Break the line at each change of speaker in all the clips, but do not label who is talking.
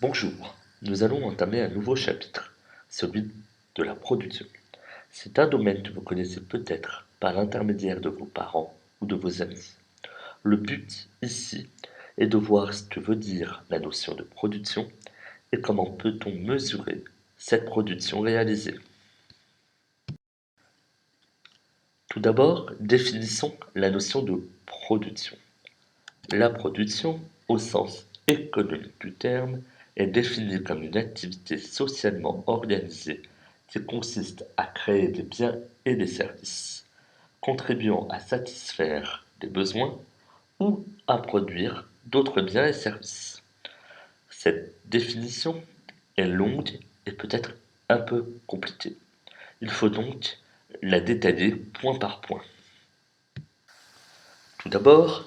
Bonjour, nous allons entamer un nouveau chapitre, celui de la production. C'est un domaine que vous connaissez peut-être par l'intermédiaire de vos parents ou de vos amis. Le but ici est de voir ce que veut dire la notion de production et comment peut-on mesurer cette production réalisée. Tout d'abord, définissons la notion de production. La production, au sens économique du terme, est définie comme une activité socialement organisée qui consiste à créer des biens et des services, contribuant à satisfaire des besoins ou à produire d'autres biens et services. Cette définition est longue et peut-être un peu compliquée. Il faut donc la détailler point par point. Tout d'abord,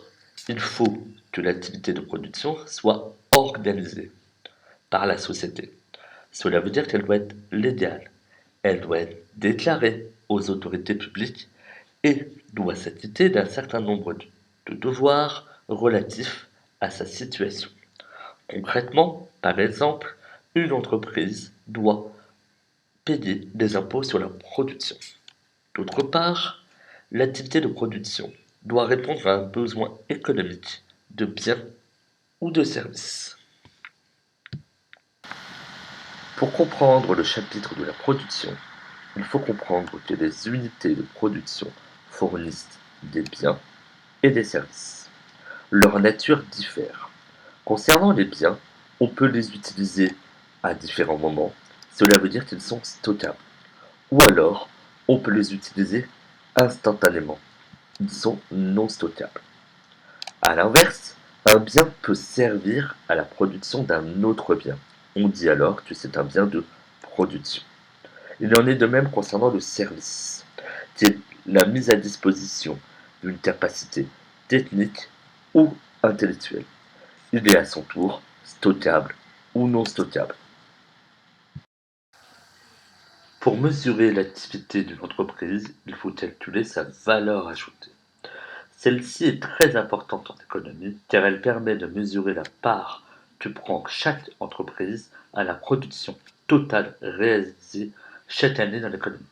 il faut que l'activité de production soit organisée par la société. Cela veut dire qu'elle doit être légale, elle doit être déclarée aux autorités publiques et doit s'acquitter d'un certain nombre de devoirs relatifs à sa situation. Concrètement, par exemple, une entreprise doit payer des impôts sur la production. D'autre part, l'activité de production doit répondre à un besoin économique de biens ou de services. Pour comprendre le chapitre de la production, il faut comprendre que les unités de production fournissent des biens et des services. Leur nature diffère. Concernant les biens, on peut les utiliser à différents moments. Cela veut dire qu'ils sont stockables. Ou alors, on peut les utiliser instantanément. Ils sont non stockables. À l'inverse, un bien peut servir à la production d'un autre bien. On dit alors que c'est un bien de production. Il en est de même concernant le service, qui est la mise à disposition d'une capacité technique ou intellectuelle. Il est à son tour stockable ou non stockable. Pour mesurer l'activité d'une entreprise, il faut calculer sa valeur ajoutée. Celle-ci est très importante en économie car elle permet de mesurer la part que prend chaque entreprise à la production totale réalisée chaque année dans l'économie.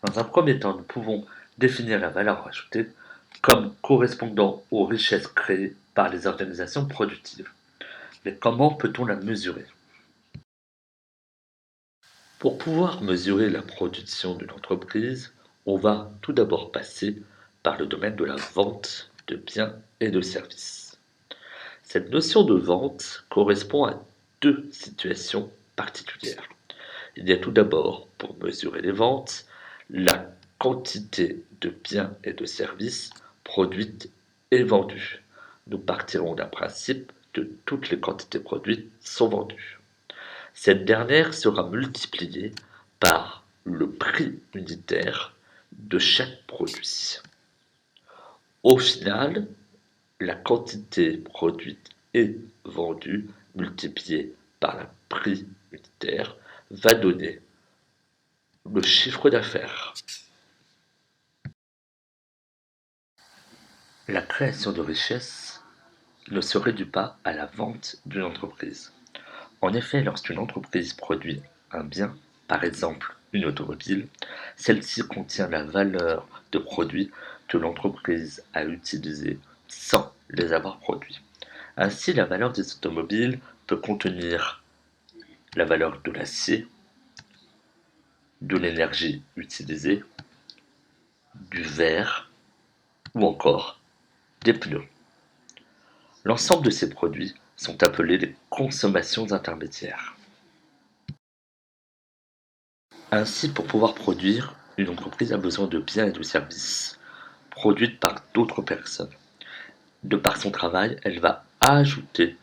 Dans un premier temps, nous pouvons définir la valeur ajoutée comme correspondant aux richesses créées par les organisations productives. Mais comment peut-on la mesurer? Pour pouvoir mesurer la production d'une entreprise, on va tout d'abord passer par le domaine de la vente de biens et de services. Cette notion de vente correspond à deux situations particulières. Il y a tout d'abord, pour mesurer les ventes, la quantité de biens et de services produites et vendues. Nous partirons d'un principe que toutes les quantités produites sont vendues. Cette dernière sera multipliée par le prix unitaire de chaque produit. Au final, la quantité produite et vendue multipliée par le prix unitaire va donner le chiffre d'affaires. La création de richesse ne se réduit pas à la vente d'une entreprise. En effet, lorsqu'une entreprise produit un bien, par exemple une automobile, celle-ci contient la valeur de produits que l'entreprise a utilisés sans les avoir produits. Ainsi, la valeur des automobiles peut contenir la valeur de l'acier, de l'énergie utilisée, du verre ou encore des pneus. L'ensemble de ces produits sont appelés les consommations intermédiaires. Ainsi, pour pouvoir produire, une entreprise a besoin de biens et de services produits par d'autres personnes. De par son travail, elle va ajouter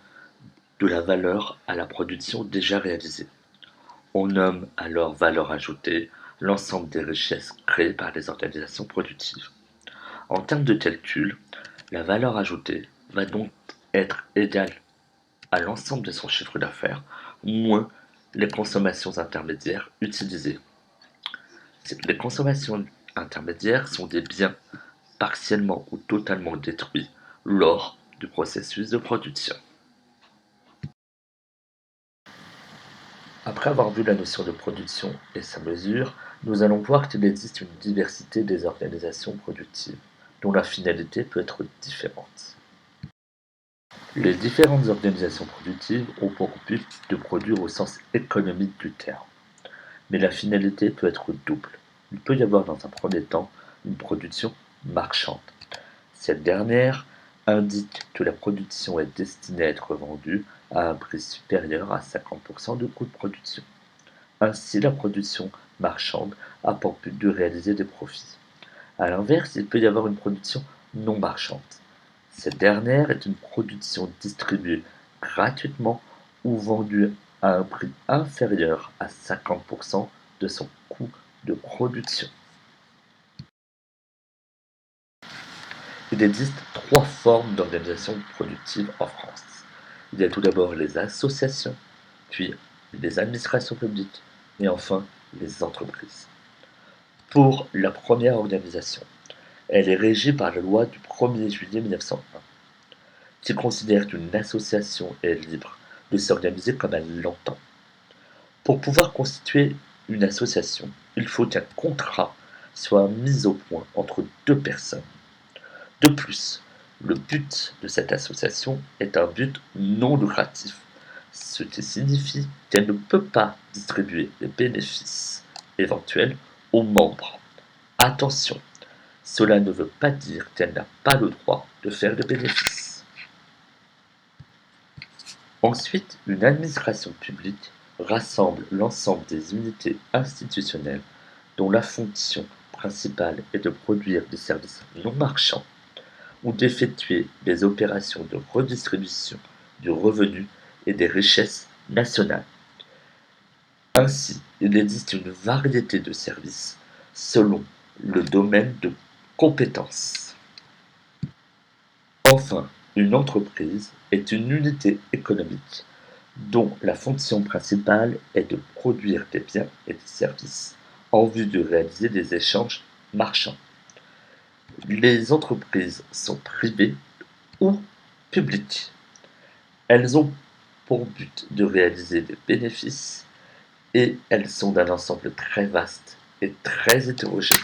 de la valeur à la production déjà réalisée. On nomme alors valeur ajoutée l'ensemble des richesses créées par les organisations productives. En termes de calcul, la valeur ajoutée va donc être égale à l'ensemble de son chiffre d'affaires moins les consommations intermédiaires utilisées. Les consommations intermédiaires sont des biens partiellement ou totalement détruits lors du processus de production. Après avoir vu la notion de production et sa mesure, nous allons voir qu'il existe une diversité des organisations productives, dont la finalité peut être différente. Les différentes organisations productives ont pour but de produire au sens économique du terme, mais la finalité peut être double. Il peut y avoir dans un premier temps une production marchande. Cette dernière indique que la production est destinée à être vendue à un prix supérieur à 50% du coût de production. Ainsi, la production marchande a pour but de réaliser des profits. A l'inverse, il peut y avoir une production non marchande. Cette dernière est une production distribuée gratuitement ou vendue à un prix inférieur à 50% de son coût de production. Il existe trois formes d'organisation productive en France. Il y a tout d'abord les associations, puis les administrations publiques et enfin les entreprises. Pour la première organisation, elle est régie par la loi du 1er juillet 1901, qui considère qu'une association est libre de s'organiser comme elle l'entend. Pour pouvoir constituer une association, il faut qu'un contrat soit mis au point entre deux personnes. De plus, le but de cette association est un but non lucratif, ce qui signifie qu'elle ne peut pas distribuer les bénéfices éventuels aux membres. Attention, cela ne veut pas dire qu'elle n'a pas le droit de faire de bénéfices. Ensuite, une administration publique rassemble l'ensemble des unités institutionnelles dont la fonction principale est de produire des services non marchands ou d'effectuer des opérations de redistribution du revenu et des richesses nationales. Ainsi, il existe une variété de services selon le domaine de compétence. Enfin, une entreprise est une unité économique dont la fonction principale est de produire des biens et des services en vue de réaliser des échanges marchands. Les entreprises sont privées ou publiques. Elles ont pour but de réaliser des bénéfices et elles sont d'un ensemble très vaste et très hétérogène.